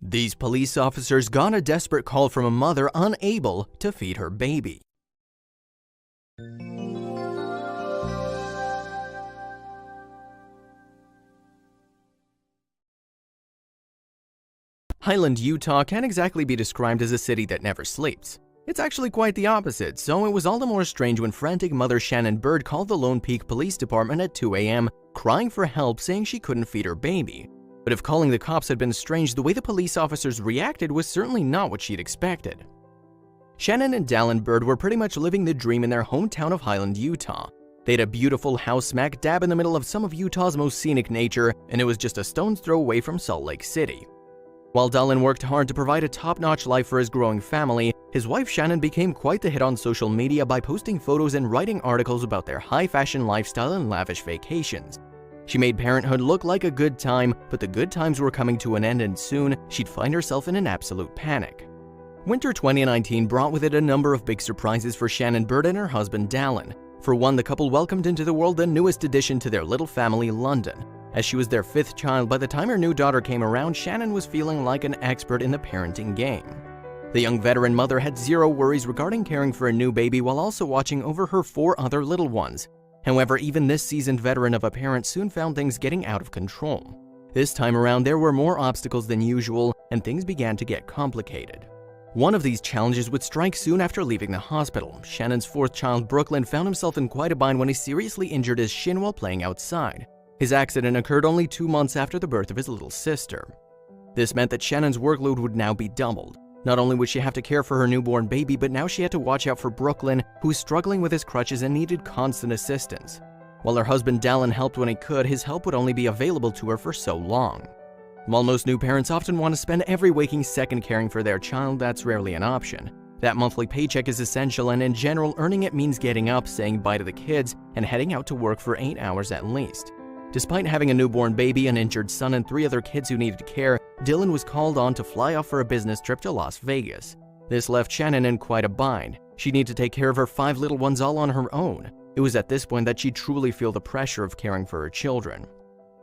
These police officers got a desperate call from a mother unable to feed her baby. Highland, Utah can't exactly be described as a city that never sleeps. It's actually quite the opposite, so it was all the more strange when frantic mother Shannon Bird called the Lone Peak Police Department at 2 a.m. crying for help, saying she couldn't feed her baby. But if calling the cops had been strange, the way the police officers reacted was certainly not what she'd expected. Shannon and Dallin Bird were pretty much living the dream in their hometown of Highland, Utah. They had a beautiful house smack dab in the middle of some of Utah's most scenic nature, and it was just a stone's throw away from Salt Lake City. While Dallin worked hard to provide a top-notch life for his growing family, his wife Shannon became quite the hit on social media by posting photos and writing articles about their high-fashion lifestyle and lavish vacations. She made parenthood look like a good time, but the good times were coming to an end, and soon she'd find herself in an absolute panic. Winter 2019 brought with it a number of big surprises for Shannon Bird and her husband Dallin. For one, the couple welcomed into the world the newest addition to their little family, London. As she was their fifth child, by the time her new daughter came around, Shannon was feeling like an expert in the parenting game. The young veteran mother had zero worries regarding caring for a new baby while also watching over her 4 other little ones. However, even this seasoned veteran of a parent soon found things getting out of control. This time around, there were more obstacles than usual, and things began to get complicated. One of these challenges would strike soon after leaving the hospital. Shannon's 4th child, Brooklyn, found himself in quite a bind when he seriously injured his shin while playing outside. His accident occurred only 2 months after the birth of his little sister. This meant that Shannon's workload would now be doubled. Not only would she have to care for her newborn baby, but now she had to watch out for Brooklyn, who was struggling with his crutches and needed constant assistance. While her husband Dallin helped when he could, his help would only be available to her for so long. While most new parents often want to spend every waking second caring for their child, that's rarely an option. That monthly paycheck is essential, and in general, earning it means getting up, saying bye to the kids, and heading out to work for 8 hours at least. Despite having a newborn baby, an injured son, and 3 other kids who needed care, Dylan was called on to fly off for a business trip to Las Vegas. This left Shannon in quite a bind. She'd need to take care of her 5 little ones all on her own. It was at this point that she'd truly feel the pressure of caring for her children.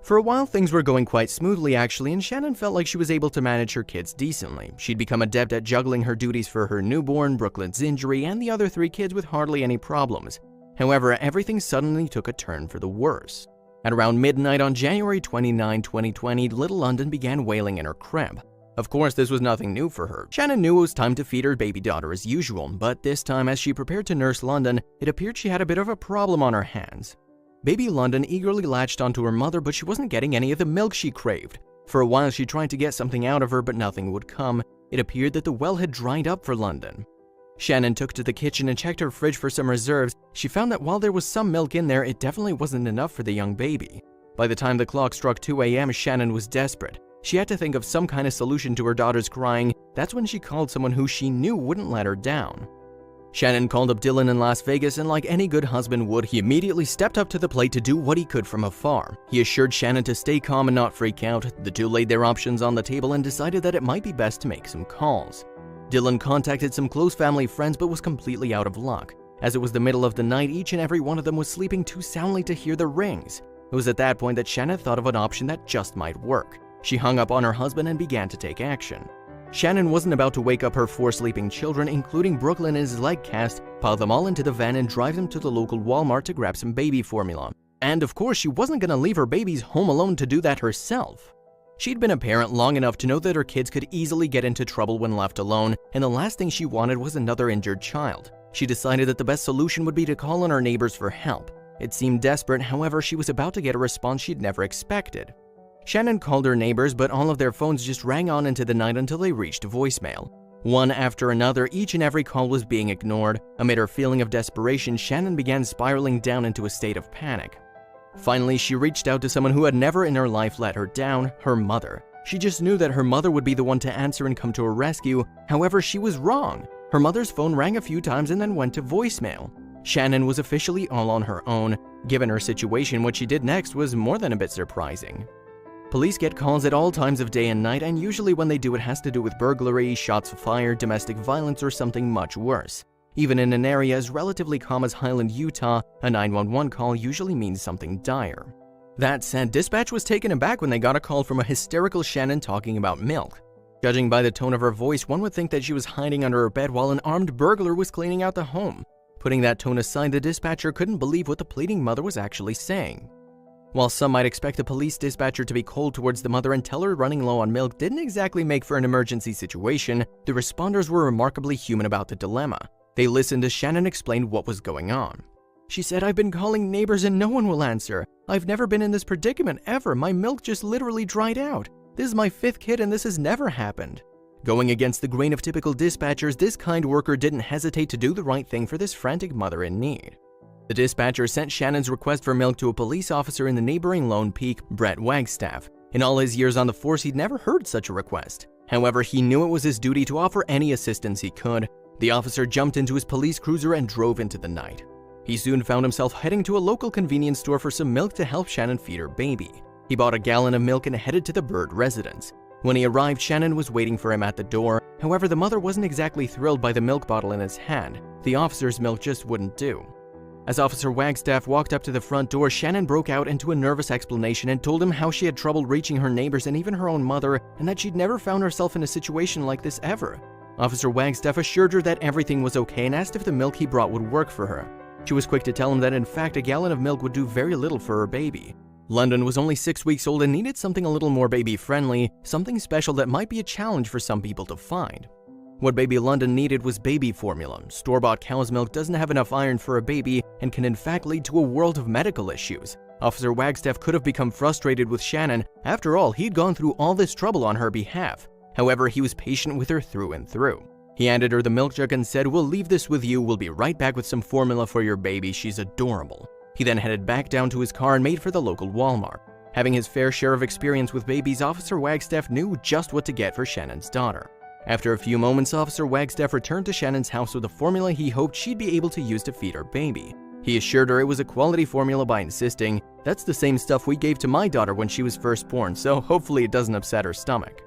For a while, things were going quite smoothly actually, and Shannon felt like she was able to manage her kids decently. She'd become adept at juggling her duties for her newborn, Brooklyn's injury, and the other 3 kids with hardly any problems. However, everything suddenly took a turn for the worse. At around midnight on January 29, 2020, little London began wailing in her crib. Of course, this was nothing new for her. Shannon knew it was time to feed her baby daughter as usual, but this time as she prepared to nurse London, it appeared she had a bit of a problem on her hands. Baby London eagerly latched onto her mother, but she wasn't getting any of the milk she craved. For a while, she tried to get something out of her, but nothing would come. It appeared that the well had dried up for London. Shannon took to the kitchen and checked her fridge for some reserves. She found that while there was some milk in there, it definitely wasn't enough for the young baby. By the time the clock struck 2 a.m., Shannon was desperate. She had to think of some kind of solution to her daughter's crying. That's when she called someone who she knew wouldn't let her down. Shannon called up Dylan in Las Vegas, and like any good husband would, he immediately stepped up to the plate to do what he could from afar. He assured Shannon to stay calm and not freak out. The two laid their options on the table and decided that it might be best to make some calls. Dylan contacted some close family friends but was completely out of luck. As it was the middle of the night, each and every one of them was sleeping too soundly to hear the rings. It was at that point that Shannon thought of an option that just might work. She hung up on her husband and began to take action. Shannon wasn't about to wake up her 4 sleeping children, including Brooklyn in his leg cast, pile them all into the van and drive them to the local Walmart to grab some baby formula. And of course, she wasn't going to leave her babies home alone to do that herself. She'd been a parent long enough to know that her kids could easily get into trouble when left alone, and the last thing she wanted was another injured child. She decided that the best solution would be to call on her neighbors for help. It seemed desperate, however, she was about to get a response she'd never expected. Shannon called her neighbors, but all of their phones just rang on into the night until they reached voicemail. One after another, each and every call was being ignored. Amid her feeling of desperation, Shannon began spiraling down into a state of panic. Finally, she reached out to someone who had never in her life let her down, her mother. She just knew that her mother would be the one to answer and come to her rescue. However, she was wrong. Her mother's phone rang a few times and then went to voicemail. Shannon was officially all on her own. Given her situation, what she did next was more than a bit surprising. Police get calls at all times of day and night, and usually when they do, it has to do with burglary, shots fired, domestic violence, or something much worse. Even in an area as relatively calm as Highland, Utah, a 911 call usually means something dire. That said, dispatch was taken aback when they got a call from a hysterical Shannon talking about milk. Judging by the tone of her voice, one would think that she was hiding under her bed while an armed burglar was cleaning out the home. Putting that tone aside, the dispatcher couldn't believe what the pleading mother was actually saying. While some might expect the police dispatcher to be cold towards the mother and tell her running low on milk didn't exactly make for an emergency situation, the responders were remarkably human about the dilemma. They listened as Shannon explained what was going on. She said, "I've been calling neighbors and no one will answer. I've never been in this predicament ever. My milk just literally dried out. This is my 5th kid and this has never happened." Going against the grain of typical dispatchers, this kind worker didn't hesitate to do the right thing for this frantic mother in need. The dispatcher sent Shannon's request for milk to a police officer in the neighboring Lone Peak, Brett Wagstaff. In all his years on the force, he'd never heard such a request. However, he knew it was his duty to offer any assistance he could. The officer jumped into his police cruiser and drove into the night. He soon found himself heading to a local convenience store for some milk to help Shannon feed her baby. He bought a gallon of milk and headed to the Bird residence. When he arrived, Shannon was waiting for him at the door. However, the mother wasn't exactly thrilled by the milk bottle in his hand. The officer's milk just wouldn't do. As Officer Wagstaff walked up to the front door, Shannon broke out into a nervous explanation and told him how she had trouble reaching her neighbors and even her own mother, and that she'd never found herself in a situation like this ever. Officer Wagstaff assured her that everything was okay and asked if the milk he brought would work for her. She was quick to tell him that in fact a gallon of milk would do very little for her baby. London was only 6 weeks old and needed something a little more baby-friendly, something special that might be a challenge for some people to find. What baby London needed was baby formula. Store-bought cow's milk doesn't have enough iron for a baby and can in fact lead to a world of medical issues. Officer Wagstaff could have become frustrated with Shannon. After all, he'd gone through all this trouble on her behalf. However, he was patient with her through and through. He handed her the milk jug and said, "We'll leave this with you. We'll be right back with some formula for your baby. She's adorable." He then headed back down to his car and made for the local Walmart. Having his fair share of experience with babies, Officer Wagstaff knew just what to get for Shannon's daughter. After a few moments, Officer Wagstaff returned to Shannon's house with a formula he hoped she'd be able to use to feed her baby. He assured her it was a quality formula by insisting, "That's the same stuff we gave to my daughter when she was first born, so hopefully it doesn't upset her stomach."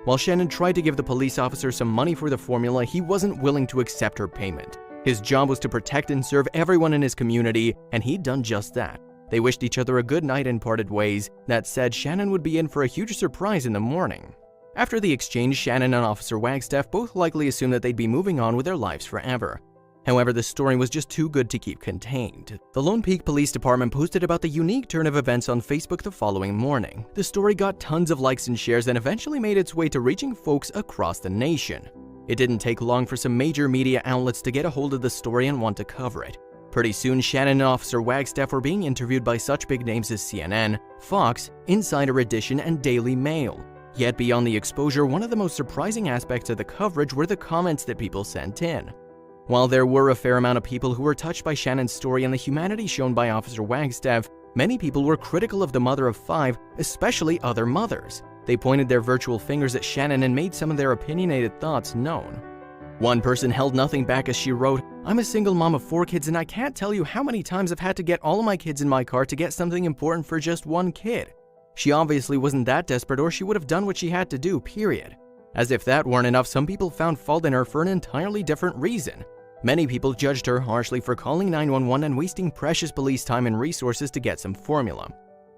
While Shannon tried to give the police officer some money for the formula, he wasn't willing to accept her payment. His job was to protect and serve everyone in his community, and he'd done just that. They wished each other a good night and parted ways. That said, Shannon would be in for a huge surprise in the morning. After the exchange, Shannon and Officer Wagstaff both likely assumed that they'd be moving on with their lives forever. However, the story was just too good to keep contained. The Lone Peak Police Department posted about the unique turn of events on Facebook the following morning. The story got tons of likes and shares and eventually made its way to reaching folks across the nation. It didn't take long for some major media outlets to get a hold of the story and want to cover it. Pretty soon, Shannon and Officer Wagstaff were being interviewed by such big names as CNN, Fox, Insider Edition, and Daily Mail. Yet beyond the exposure, one of the most surprising aspects of the coverage were the comments that people sent in. While there were a fair amount of people who were touched by Shannon's story and the humanity shown by Officer Wagstaff, many people were critical of the mother of 5, especially other mothers. They pointed their virtual fingers at Shannon and made some of their opinionated thoughts known. One person held nothing back as she wrote, "I'm a single mom of 4 kids and I can't tell you how many times I've had to get all of my kids in my car to get something important for just one kid." She obviously wasn't that desperate or she would have done what she had to do, period. As if that weren't enough, some people found fault in her for an entirely different reason. Many people judged her harshly for calling 911 and wasting precious police time and resources to get some formula.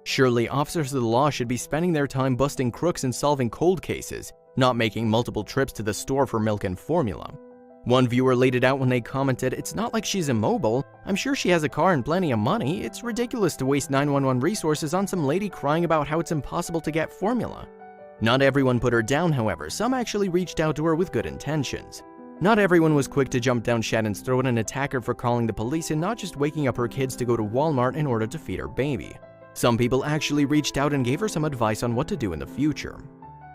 Surely, officers of the law should be spending their time busting crooks and solving cold cases, not making multiple trips to the store for milk and formula. One viewer laid it out when they commented, "It's not like she's immobile. I'm sure she has a car and plenty of money. It's ridiculous to waste 911 resources on some lady crying about how it's impossible to get formula." Not everyone put her down, however. Some actually reached out to her with good intentions. Not everyone was quick to jump down Shannon's throat and attack her for calling the police and not just waking up her kids to go to Walmart in order to feed her baby. Some people actually reached out and gave her some advice on what to do in the future.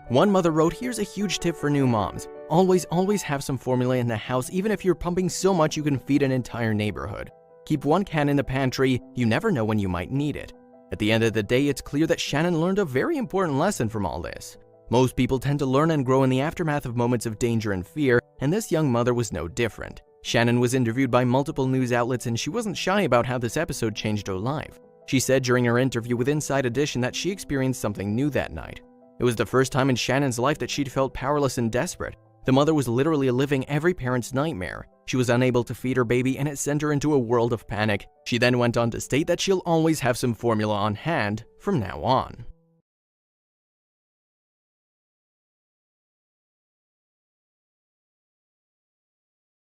One mother wrote, "Here's a huge tip for new moms. Always have some formula in the house, even if you're pumping so much you can feed an entire neighborhood. Keep one can in the pantry, you never know when you might need it." At the end of the day, it's clear that Shannon learned a very important lesson from all this. Most people tend to learn and grow in the aftermath of moments of danger and fear, and this young mother was no different. Shannon was interviewed by multiple news outlets and she wasn't shy about how this episode changed her life. She said during her interview with Inside Edition that she experienced something new that night. It was the first time in Shannon's life that she'd felt powerless and desperate. The mother was literally living every parent's nightmare. She was unable to feed her baby and it sent her into a world of panic. She then went on to state that she'll always have some formula on hand from now on.